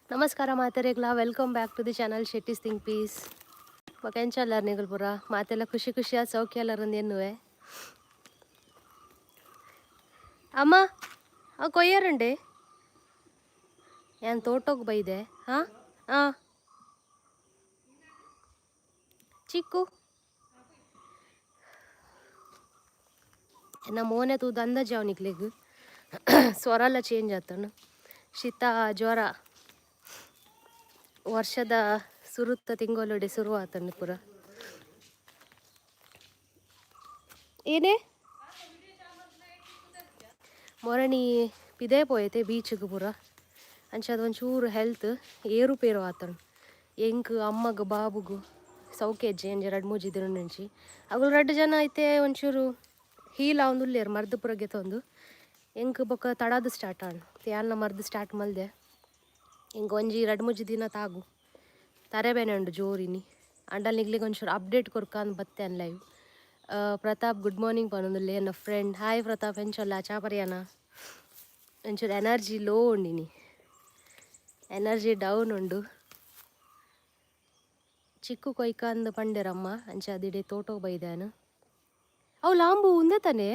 ನಮಸ್ಕಾರ ಮಾತೆರೆಗ್ಲ welcome back to the channel Shetty's think piece ಬಕೆಂಚಲ್ಲಾರ ನಿಗಲ್ ಪುರ ಮಾತೆಲ್ಲ ಖುಷಿ ಖುಷಿಯಾದ ಸೌಖ್ಯ ಎಲ್ಲರಂದು ಎನ್ನುವೆ ಅಮ್ಮ ಅವು ಕೊಯ್ಯಾರಂಡೆ ಏನು ತೋಟೋಗಿ ಬೈದೆ ಹಾಂ ಹಾಂ ಚಿಕ್ಕು ನಮ್ಮ ಮೋನೆ ತೂದು ಅಂದಾಜು ಅವ್ ನಿಕ್ಲಿಗೆ ಸ್ವರ ಎಲ್ಲ ಚೇಂಜ್ ಆತನು ಶೀತ ಜ್ವರ ವರ್ಷದ ಸುರುತ್ತ ತಿಂಗಳೊಡೆ ಶುರು ಆತನು ಪುರ ಏನೇ ಮೊರಣಿ ಪಿದೇ ಪೋಯತೆ ಬೀಚ್ಗೆ ಪೂರ ಅಂಚ ಒಂಚೂರು ಹೆಲ್ತ್ ಏರುಪೇರು ಆತನು ಎಂಕ್ ಅಮ್ಮಗ ಬಾಬುಗು ಸೌಖ್ಯಜ್ಜಿ ಅಂಜ 2-3 ದಿನ నుంచి ಅಗಳು 2 ಜನ ಐತೆ ಒಂಚೂರು ಹೀಲ್ ಅವಂದುಲ್ಲೇರು ಮರ್ದು ಪುರಗೆ ತಂದು ಎಂಕ್ ಬೊಕ್ಕ ತಡಾದು ಸ್ಟಾರ್ಟ್ ಆಣ್ ಯಾನ್ನ ಮರ್ದು ಸ್ಟಾರ್ಟ್ ಮಲ್ದೆ ಹಿಂಗೆ ಒಂಜಿ 2-3 ದಿನ ತಾಗು ತರೆಬೇನೆ ಉಂಡು ಜೋರಿನಿ ಅಂಡಲ್ ನಿಗ್ಲಿಗೆ ಒಂಚೂರು ಅಪ್ಡೇಟ್ ಕೊರ್ಕಾನ್ ಬತ್ತೆ ಅನ್ ಲೈವ್ ಪ್ರತಾಪ್ ಗುಡ್ ಮಾರ್ನಿಂಗ್ ಪನೊಂದುಲ್ಲೆ ನನ್ನ ಫ್ರೆಂಡ್ ಹಾಯ್ ಪ್ರತಾಪ್ ಹೆಂಚಲ್ಲ ಚಾಪರಿಯಾನ ಒಂಚೂರು ಎನರ್ಜಿ ಲೋ ಉಂಡಿನಿ ಎನರ್ಜಿ ಡೌನ್ ಉಂಡು ಚಿಕ್ಕು ಕೊಯ್ಕಂದು ಪಂಡೆರಮ್ಮ ಅಂಚ ಅದಿಡೆ ತೋಟೋ ಬೈದಾನು ಅವು ಲಾಂಬು ಉಂದೆ ತಾನೆ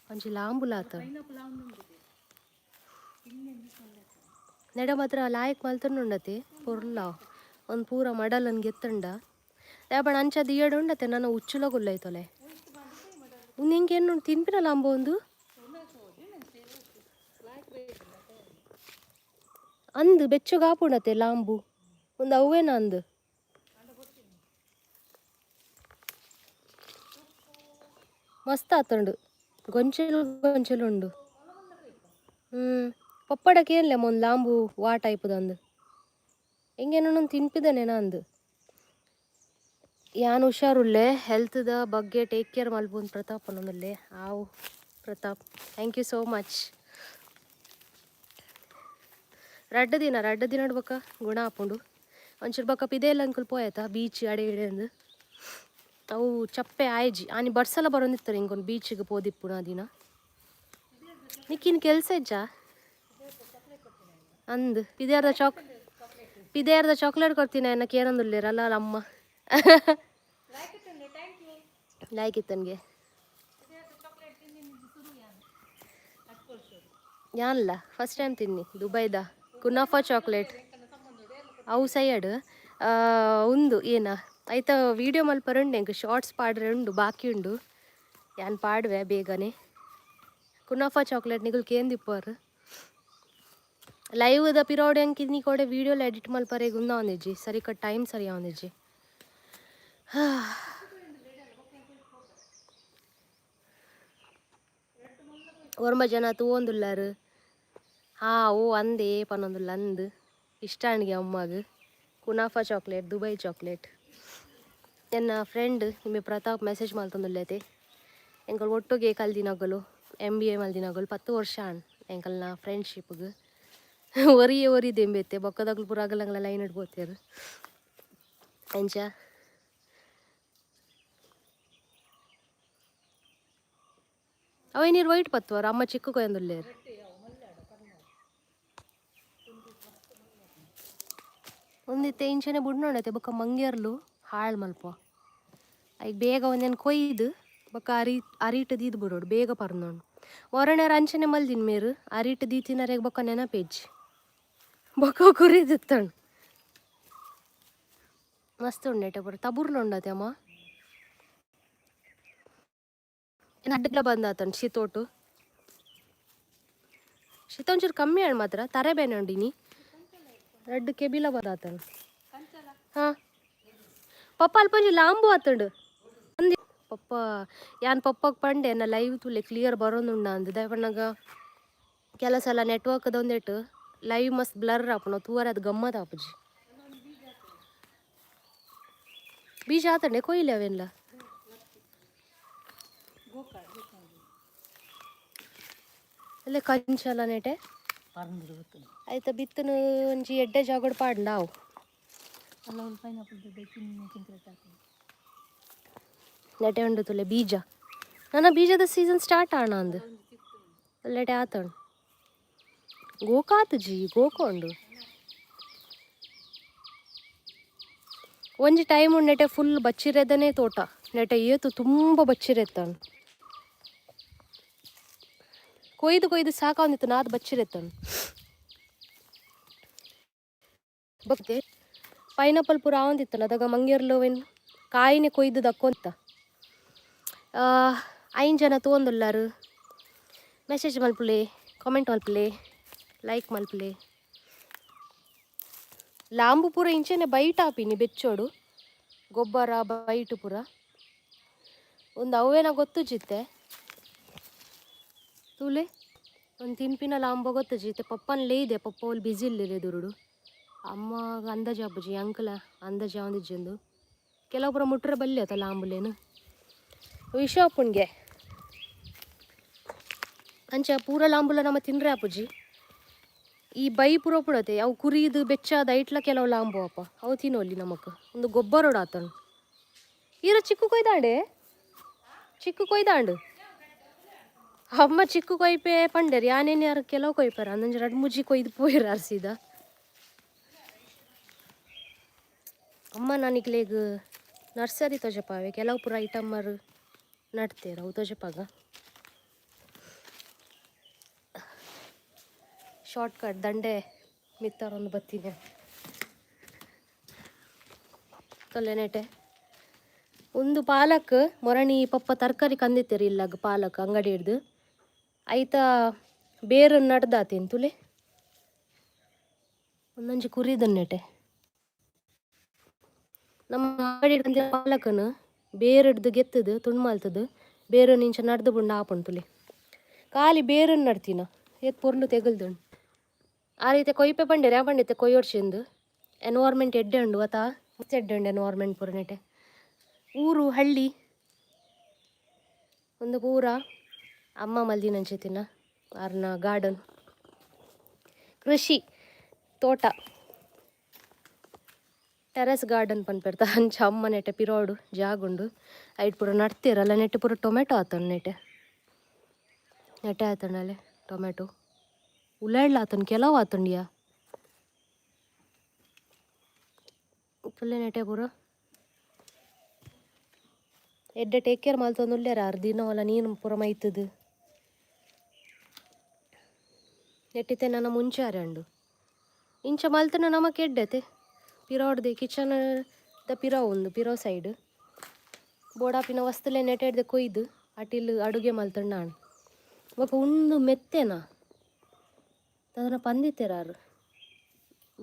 ಒಂಚಿ ಲಾಂಬುಲಾತ ನೆಡ ಮಾತ್ರ ಲಾಯಕ್ ಮಲ್ತುಂಡತೆ ಪೊರ್ಲ ಒಂದು ಪೂರ ಮಡಲ್ ನನ್ಗೆ ಎತ್ತಂಡ ಯಾಬಣ ಅಂಚದು ಈಯಡು ಉಂಡತೆ ನಾನು ಉಚ್ಚುಲ ಗುಲ್ಲೈತೊಲೆ ನಿಂಗೆ ಏನು ತಿನ್ಪಿನ ಲಾಂಬ ಒಂದು ಅಂದು ಬೆಚ್ಚಗಾಪುಂಡತೆ ಲಾಂಬು ಒಂದು ಅವೇನ ಅಂದು ಮಸ್ತ್ ಆತಂಡು ಗೊಂಚಲು ಉಂಡು ಪಪ್ಪಡಕ್ಕೆ ಏನ್ಲೆ ಒಂದು ಲಾಂಬು ವಾ ಟೈಪ್ದಂದು ಹಿಂಗೇನೋ ತಿನ್ಪಿದನೇನ ಅಂದು ಯಾನು ಹುಷಾರುಳ್ಳೆ ಹೆಲ್ತ್ದ ಬಗ್ಗೆ ಟೇಕ್ ಕೇರ್ ಮಲ್ಬೋದು ಪ್ರತಾಪ್ ಅನ್ನೊಂದಲ್ಲೇ ಆವು Pratap thank you so much ರಡ್ಡು ದಿನ ಬಕ್ಕ ಗುಣ ಹಾಕೊಂಡು ಒಂಚೂರು ಬಕ್ಕ ಪಿದೇಲ್ಲ ಅಂಕಲ್ ಪೋಯತ ಬೀಚ್ ಅಡೆ ಇಡೆ ಅಂದು ಅವು ಚಪ್ಪೆ ಆಯ್ಜಿ ಆನಿ ಬರ್ಸಲ ಬರೋಂದಿತ್ತಾರೆ ಹಿಂಗೊಂದು ಬೀಚಿಗೆ ಪೋದಿಪ್ಪು ನಾ ದಿನ ನಿಕ್ಕಿನ ಕೆಲಸ ಇಜ್ಜಾ ಅಂದು ಪಿದೇರ್ದ ಚಾಕ್ಲೇಟ್ ಕೊಡ್ತೀನಿ ಅನ್ನಕ್ಕೆ ಏನಂದುಲ್ಲೇರಲ್ಲ ಅಮ್ಮ ಲಾಯ್ಕಿತ್ತನ್ಗೆ ಯಾನಲ್ಲ ಫಸ್ಟ್ ಟೈಮ್ ತಿನ್ನಿ ದುಬೈದ ಕುನಾಫಾ ಚಾಕ್ಲೇಟ್ ಅವು ಸೈಯಡ್ ಉಂದು ಏನ ಆಯ್ತಾ ವೀಡಿಯೋ ಮಲ್ಪರುಂಡು ಎಂಕ್ ಶಾರ್ಟ್ಸ್ ಪಾಡ್ರೆ ಉಂಡು ಬಾಕಿ ಉಂಡು ಯಾನ್ ಪಾಡ್ವೆ ಬೇಗನೆ ಕುನಾಫಾ ಚಾಕ್ಲೇಟ್ ನಿಗುಲ್ ಕೇಂದಿಪ್ಪರು ಲೈವ್ದ ಪಿರೋಡ್ ಅಂಕಿ ನೀ ಕೊಡೆ ವೀಡಿಯೋಲಿ ಎಡಿಟ್ ಮಲ್ಪರೆಗೆ ಉಂದ ಅವನಿಜ್ಜಿ ಸರಿ ಕಟ್ ಟೈಮ್ ಸರಿ ಅವನಿಜ್ಜಿ ಓರ್ಮ ಜನ ತೂವೊಂದುಲ್ಲಾರು ಓ ಅಂದೇ ಪನ್ನೊಂದುಲ್ಲ ಅಂದು ಇಷ್ಟ ಅಣ್ಗೆ ಅಮ್ಮಗ ಕುನಾಫಾ ಚಾಕ್ಲೇಟ್ ದುಬೈ ಚಾಕ್ಲೇಟ್ ನನ್ನ ಫ್ರೆಂಡ್ ನಿಮಗೆ ಪ್ರತಾಪ್ ಮೆಸೇಜ್ ಮಲ್ತೊಂದುಲ್ಲೈತೆ ಎಂಕಲ್ ಒಟ್ಟಿಗೆ ಕಲ್ದಿನಗಲು MBA ಮಲ್ದಿನಗಲು 10 ವರ್ಷ ಅಣ್ಣ ಎಂಕಲ್ನ ಫ್ರೆಂಡ್ಶಿಪ್ಗೆ ಒರಿ ದೆಂಬೆತ್ತೆ ಬೊಕ್ಕದಾಗ್ಲು ಪುರಾಗಲಂಗ್ಲ ಲೈನ್ ಇಡ್ಬೋತೇರು ಎಂಚ ಅವೇ ನೀರು ವೈಟ್ ಪತ್ತುವರ ಅಮ್ಮ ಚಿಕ್ಕ ಕೊಯ್ಯಂದುಲ್ಲೇರು ಒಂದಿತ್ತೆ ಇಂಚನೆ ಬುಡ್ನೋಡೈತೆ ಬೊಕ್ಕ ಮಂಗ್ಯರ್ಲು ಹಾಳು ಮಲ್ಪ ಈಗ ಬೇಗ ಒಂದೇನು ಕೊಯ್ದು ಬೊಕ್ಕ ಅರಿಟ್ಟು ದೀದು ಬಿಡೋಡು ಬೇಗ ಪರ್ನೋಡು ಒರಣೆರ ಅಂಚನೆ ಮಲ್ದಿನ ಮೇರು ಅರಿಟ್ಟು ದೀ ತಿನ್ನರೆಗೆ ಬೊಕ್ಕ ನೆನಪೇಜ್ ಬೊಕ್ಕ ಕುರಿದಿತ್ತಣ್ಣ ಮಸ್ತ್ ಉಂಡೈತೆ ಬರ ತಬುರ್ಲು ಉಂಡತೆ ಅಮ್ಮ ಅಡ್ಡಗ್ಲ ಬಂದಾತಣ್ಣ ಶೀತೋಟು ಶೀತ ಒಂಚೂರು ಕಮ್ಮಿ ಅಣ್ಣ ಮಾತ್ರ ತರೆಬೇನೆ ಉಂಡಿನಿ ರಡ್ಡು ಕೆಬಿಲ ಬದಾತಣ್ಣ ಹಾಂ ಪಪ್ಪ ಅಲ್ಪಂಜಿ ಲಾಂಬು ಆತಂಡು ಅಂದಿ ಪಪ್ಪ ಯಾನ್ ಪಪ್ಪಗೆ ಪಂಡೆ ನಾ ಲೈವ್ ತುಲೆ ಕ್ಲಿಯರ್ ಬರೋನುಂಡ ಅಂದು ದಯಪಣ್ಣಗ ಕೆಲಸ ಎಲ್ಲ ನೆಟ್ವರ್ಕ್ದ ಒಂದೇಟು ಲೈವ್ ಮಸ್ತ್ ಬ್ಲರ್ ಆಪುನ ತೂವರ ಅದು ಗಮ್ಮತ್ ಆಪುಜಿ ಬೀಜ ಆತಂಡೆ ಕೊಯ್ಲೆ ಅವೆಲ್ಲ ಅಲ್ಲೇ ಕಂಚಲ್ಲ ನೆಟೆ ಆಯ್ತಾ ಬಿತ್ತನು ಒಂಜಿ ಎಡ್ಡೆ ಜಾಗಡ್ ಪಾಡ್ಲ ಅವು ನೆಟೆ ಉಂಡು ತುಲೆ ಬೀಜ ನನ್ನ ಬೀಜದ ಸೀಸನ್ ಸ್ಟಾರ್ಟ್ ಆಣ ಅಂದು ಲೆಟೆ ಆತಣ್ಣ ಗೋಕಾತುಜಿ ಗೋಕೊಂಡು ಒಂಜಿ ಟೈಮ್ ನೆಟೆ ಫುಲ್ ಬಚ್ಚಿರೆದನೇ ತೋಟ ನೆಟೆ ಏತು ತುಂಬ ಬಚ್ಚಿರೆತ್ತನು ಕೊಯ್ದು ಕೊಯ್ದು ಸಾಕಾಂದಿತ್ತು ನಾದು ಬಚ್ಚಿರೆತ್ತನು ಬಕ್ಕೆ ಪೈನಾಪಲ್ ಪೂರ ಆವಂದಿತ್ತಲ್ಲ ಅದಾಗ ಮಂಗೇರ್ಲೋವೇನು ಕಾಯಿನೇ ಕೊಯ್ದು ದಕ್ಕೊಂತ 5 ಜನ ತೊಗೊಂದುಲ್ಲಾರು ಮೆಸೇಜ್ ಮಲ್ಪುಲೆ ಕಾಮೆಂಟ್ ಮಲ್ಪುಲೆ ಲೈಕ್ ಮಲ್ಪುಲೆ ಲಾಂಬು ಪೂರ ಇಂಚೆನೆ ಬೈಟ್ ಆಪಿನಿ ಬೆಚ್ಚೋಡು ಗೊಬ್ಬರ ಬೈಟು ಪೂರ ಒಂದು ಅವೇನ ಗೊತ್ತು ಜಿತ್ತೆ ತೂಲೆ ಒಂದು ತಿಂಪಿನ ಲಾಂಬ ಗೊತ್ತು ಜಿತ್ತೆ ಪಪ್ಪನಲ್ಲೇ ಇದೆ ಪಪ್ಪ ಅಲ್ಲಿ ಬಿಸಿ ಇಲ್ಲದೆ ದುರುಡು ಅಮ್ಮ ಅಂದಾಜು ಹಬ್ಬಜಿ ಅಂಕಲ ಅಂದಾಜು ಒಂದಿಜ್ಜಂದು ಕೆಲವೊಬ್ಬರ ಮುಟ್ರೆ ಬಲ್ಲಿ ಆತ ಲಾಂಬುಲೇನು ವಿಷಪ್ಪನ್ಗೆ ಅಂಚ ಪೂರ ಲಾಂಬುಲ ನಮ್ಮ ತಿನ್ರೆ ಅಪ್ಪುಜಿ ಈ ಬೈ ಪೂರ ಪುಡತೆ ಅವು ಕುರಿದು ಬೆಚ್ಚಾದ ಐಟ್ಲ ಕೆಲವು ಲಾಂಬು ಅಪ್ಪ ಅವು ತಿನ್ನೋಲ್ಲಿ ನಮಕ್ ಒಂದು ಗೊಬ್ಬರೋಡ ಆತನು ಈರ ಚಿಕ್ಕು ಕೊಯ್ದಾಂಡೆ ಚಿಕ್ಕು ಕೊಯ್ದಾಂಡು ಅಮ್ಮ ಚಿಕ್ಕು ಕೊಯ್ಪೆ ಪಂಡೇರಿ ಯಾನೇನು ಯಾರು ಕೆಲವು ಕೊಯ್ಪಾರ ಅಂದಂಜ 2-3 ಕೊಯ್ದು ಪೋಯಿರಾರು ಸೀದಾ ಅಮ್ಮ ನಾನಿಗ್ಲೇಗ ನರ್ಸರಿ ತೊಜಪಾವೆ ಕೆಲವು ಪೂರ ಐಟಮ್ಮರು ನಡ್ತೇರ ಅವು ತೊಜಪಾಗ ಶಾರ್ಟ್ ಕಟ್ ದಂಡೆ ಮಿತ್ತಾರೊಂದು ಬತ್ತೀನಿ ತೊಲೆನೆಟೆ ಒಂದು ಪಾಲಕ್ ಮೊರಣಿ ಪಪ್ಪ ತರಕಾರಿ ಕಂದಿತ್ತೀರಿ ಇಲ್ಲಾಗ ಪಾಲಕ್ ಅಂಗಡಿ ಹಿಡ್ದು ಐತ ಬೇರು ನಡ್ದಾತೇನು ತುಲೆ ಒಂದೊಂಜಿ ಕುರಿದನ್ನೆಟೆ ನಮ್ಮ ಅಂಗಡಿ ಹಿಡ್ದು ಪಾಲಕನು ಬೇರು ಹಿಡ್ದು ಗೆತ್ತದು ತುಂಡು ಮಲ್ತದು ಬೇರು ನಿಂಚ ನಡ್ದು ಬುಂಡ ಆಪಣ್ ತುಲೆ ಖಾಲಿ ಬೇರನ್ನು ನಡ್ತೀನ ಎತ್ ಪೊರ್ಲು ತೆಗಲ್ದುಂಡು ಆ ರೀತಿ ಕೊಯ್ಪೆ ಪಂಡೇರಿ ಯಾವ ಪಂಡಿತ್ತೆ ಕೊಯ್ಯೋಡ್ಸಿಂದು ಎನ್ವೈರ್ಮೆಂಟ್ ಎಡ್ಡೆ ಉಂಡು ಆತ ಮಸ್ತ್ ಎಡ್ಡೆ ಉಂಡು ಎನ್ವೈರ್ಮೆಂಟ್ ಪೂರ ನೆಟೆ ಊರು ಹಳ್ಳಿ ಒಂದು ಪೂರ ಅಮ್ಮ ಮಲ್ದಿನಂಚೆತಿನ ಆರ್ನ ಗಾರ್ಡನ್ ಕೃಷಿ ತೋಟ ಟೆರೆಸ್ ಗಾರ್ಡನ್ ಪನ್ಪೆರ್ತ ಅಂಚ ಅಮ್ಮ ನೆಟೆ ಪಿರೋಡು ಜಾಗುಂಡು ಐಟ್ ಪೂರ ನಡ್ತೀರಲ್ಲ ನೆಟ್ಟೆ ಪೂರ ಟೊಮೆಟೊ ಆತನು ನೆಟೆ ನೆಟೆ ಆತನಲ್ಲೇ ಟೊಮೆಟೊ ಉಳ್ಳಾಡ್ಲ ಆತನು ಕೆಲವು ಆತಂಡಿಯಾ ಫುಲ್ಲೆ ನೆಟೆ ಪೂರ ಎಡ್ಡೆ ಟೇಕ್ ಕೇರ್ ಮಲ್ತೊಂದು ಉಳ್ಳ್ಯಾರ ದಿನ ಅಲ್ಲ ನೀನು ಪೂರ ಮೈತದು ನೆಟ್ಟಿತೆ ನನ್ನ ಮುಂಚಾರೆ ಅಂಡು ಇಂಚ ಮಲ್ತನ ನಮಕ್ ಎಡ್ಡೆತೆ ಪಿರೋಡ್ದೆ ಕಿಚನ್ ದ ಪಿರೋ ಒಂದು ಪಿರೋ ಸೈಡ್ ಬೋಡಾಪಿನ ವಸ್ತುಲೆ ನೆಟೆಡ್ದೆ ಕೊಯ್ದು ಅಟಿಲ್ ಅಡುಗೆ ಮಲ್ತಂಡು ನಾನು ಇವಾಗ ಉಂದು ಮೆತ್ತೆನಾ ಅದನ್ನು ಪಂದಿತ್ತೆರಾರು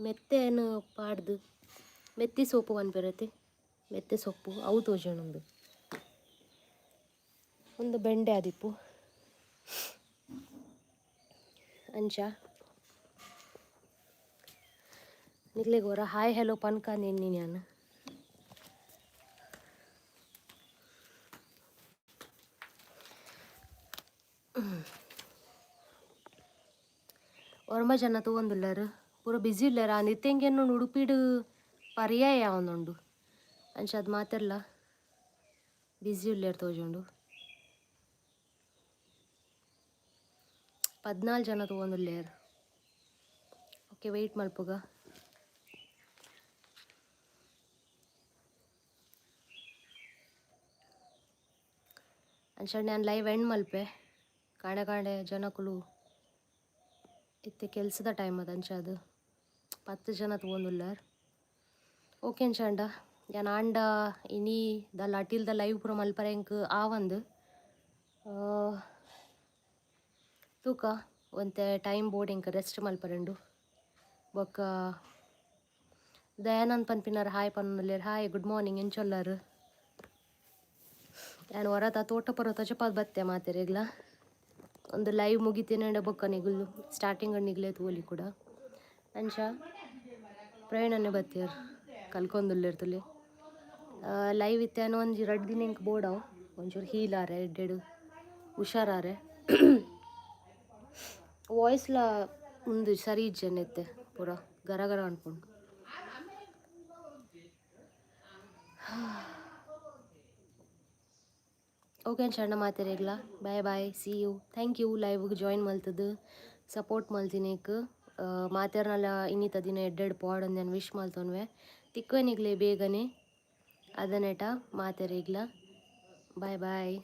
ಮೆತ್ತೇನು ಪಾಡ್ದು ಮೆತ್ತಿ ಸೊಪ್ಪು ಅನ್ಪೆರತೆ ಮೆತ್ತೆ ಸೊಪ್ಪು ಅವು ತೋಜಣೊಂದು ಒಂದು ಬೆಂಡೆ ಆದಿಪ್ಪು ಅಂಚ ನಿಗ್ಲೆಗೋರ ಹಾಯ್ ಹೆಲೋ ಪನ್ಕ ನೆನ್ನಿ ನಾನು ಒರ್ಮ ಜನ ತೊಗೊಂದುಲ್ಲಾರು ಪೂರ ಬ್ಯುಸಿ ಇಲ್ಲಾರ ನಿತ್ಯಂಗೇನು ಉಡುಪಿಡು ಪರ್ಯಾಯ ಯಾವೊಂದುಂಡು ಅಂಚ ಅದು ಮಾತೆಲ್ಲ ಬ್ಯುಸಿ ಇಲ್ಲಾರು ತೋಜುಂಡು 14 ಜನ ತೊಗೊಂದುಲ್ಲಾರು ಓಕೆ ವೆಯ್ಟ್ ಮಲ್ಪುಗ ಅಂಚ ನಾನು ಲೈವ್ ಎಂಡ್ ಮಲ್ಪೆ ಕಾಣೆ ಕಾಣೆ ಜನಕ್ಕಳು ಇತ್ತೆ ಕೆಲಸದ ಟೈಮ್ ಅದು ಅಂಚ ಅದು 10 ಜನ ತೊಗೊಂದುಲ್ಲಾರು ಓಕೆ ಅಂಚಂಡ ಯಾನ್ ಆಂಡ ಇನಿ ದ ಅಟಿಲ್ದ ಲೈವ್ ಪೂರ ಮಲ್ಪರೆಂಕ್ ಆವಂದು ತೂಕ ಒಂತೆ ಟೈಮ್ ಬೋರ್ಡ್ ಎಂಕ್ ರೆಸ್ಟ್ ಮಲ್ಪರೆಂಡು ಬೊಕ್ಕ ದಯಾನಂದ್ ಪನ್ಪಿನಾರ ಹಾಯ್ ಪನ್ನಲೇರು ಹಾಯ್ ಗುಡ್ ಮಾರ್ನಿಂಗ್ ಎಂಚೊಲ್ಲಾರು ನಾನು ಹೊರತ ತೋಟ ಪರ ತಜಪಾದ ಬತ್ತೆ ಮಾತೆರೆಗ್ಲ ಒಂದು ಲೈವ್ ಮುಗಿತೇನೆ ಬೊಕ್ಕ ನಿಗುಲು ಸ್ಟಾರ್ಟಿಂಗ್ ನಿಗ್ಲೇ ತೋಲಿ ಕೂಡ ಅಂಚ ಪ್ರಯಾಣನೇ ಬತ್ತೇರು ಕಲ್ಕೊಂದುಲ್ಲೇರ್ತುಲಿ ಲೈವ್ ಇತ್ತೇನೋ ಒಂದು 2 ದಿನ ಇಂಕ್ ಬೋಡವು ಒಂಚೂರು ಹೀಲಾರೆ ಎಡ್ಡೆಡು ಹುಷಾರಾರೆ ವಾಯ್ಸ್ಲ ಒಂದು ಸರಿ ಇಜ್ಜೆನೆತ್ತೆ ಪೂರ ಗರಗರ ಅನ್ಕೊಂಡು ಓಕೆ ಚಂಡ ಮಾತಾಡಿಗ್ಲ bye bye see you thank you ಲೈವ್ಗೆ ಜಾಯಿನ್ ಮಲ್ತದ್ದು ಸಪೋರ್ಟ್ ಮಲ್ತಿನೇಕ್ ಮಾತೆರ್ನಲ ಇನ್ನಿತ ದಿನ ಎಡ್ಡೆಡ್ ಪಾಡೊಂದು ನಾನು ವಿಶ್ ಮಲ್ತೊನ್ವೆ ತಿಕ್ವೆನಿಗ್ಲೇ ಬೇಗನೆ ಅದನೆಟ ಮಾತೆರೆಗ್ಲ ಬಾಯ್ ಬಾಯ್.